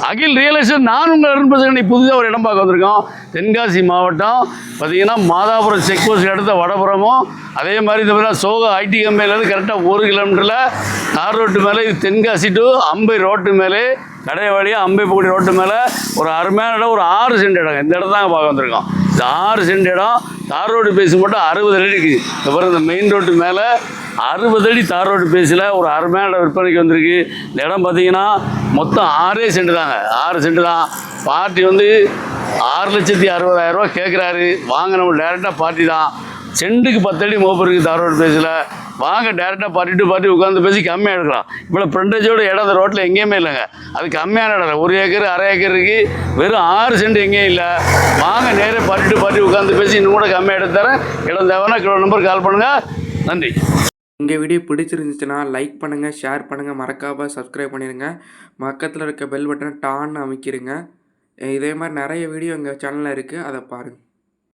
அகில் real estate. நான் உங்கள் அருண்பசகன். புதுசாக ஒரு இடம் பார்க்க வந்திருக்கோம். தென்காசி மாவட்டம் பார்த்தீங்கன்னா மாதாபுரம் செக் போஸ்ட் அடுத்த வடபுறமும், அதே மாதிரி இந்த மாதிரி சோகா ஐடி கம்பெனிலேருந்து கரெக்டாக 1 கிலோமீட்டரில் தார் ரோட்டு மேலே, இது தென்காசி டு அம்பை ரோட்டு மேலே, கடை வழியாக அம்பைப்பூடி ரோட்டு மேலே ஒரு அருமையான இடம். ஒரு 6 சென்ட் இடம். இந்த இடம் தாங்க பார்க்க வந்திருக்கோம். இந்த 6 சென்ட் இடம் தார் ரோடு பேசி மட்டும் 60 அடி இருக்குது. அப்புறம் இந்த மெயின் ரோட்டு மேலே 60 அடி தார் ரோடு பேஸில் ஒரு அருமையான இடம் விற்பனைக்கு வந்திருக்கு. இந்த இடம் பார்த்தீங்கன்னா மொத்தம் 6 சென்ட் தாங்க. 6 சென்ட் தான். பார்ட்டி வந்து 6,60,000 ரூபா கேட்குறாரு. வாங்க, நம்ம டேரெக்டாக பார்ட்டி தான். சென்ட்டுக்கு 10 அடி மோப்பு இருக்குது தார் ரோடு பேஸில். வாங்க, டேரெக்டாக பார்ட்டி டு பார்ட்டி உட்காந்து பேசி கம்மியாக எடுக்கலாம். இவ்வளோ ஃப்ரண்டேஜோட இடம் அந்த ரோட்டில் எங்கேயுமே இல்லைங்க. அது கம்மியான இடம். 1 ஏக்கர் 1/2 ஏக்கர் இருக்குது. வெறும் 6 சென்ட் எங்கேயும் இல்லை. வாங்க, நேராக பார்ட்டி டு பார்ட்டி உட்காந்து பேசி இன்னும் கூட கம்மியாக எடுத்து தரேன். இடம் தேவைன்னா கிலோ நம்பர் கால் பண்ணுங்கள். நன்றி. உங்கள் வீடியோ பிடிச்சிருந்துச்சுன்னா லைக் பண்ணுங்கள், ஷேர் பண்ணுங்கள், மறக்காமல் சப்ஸ்கிரைப் பண்ணிடுங்க. பக்கத்தில் இருக்க பெல் பட்டனை டான்னு அமைக்கிடுங்க. இதே மாதிரி நிறைய வீடியோ எங்கள் சேனலில் இருக்குது, அதை பாருங்கள்.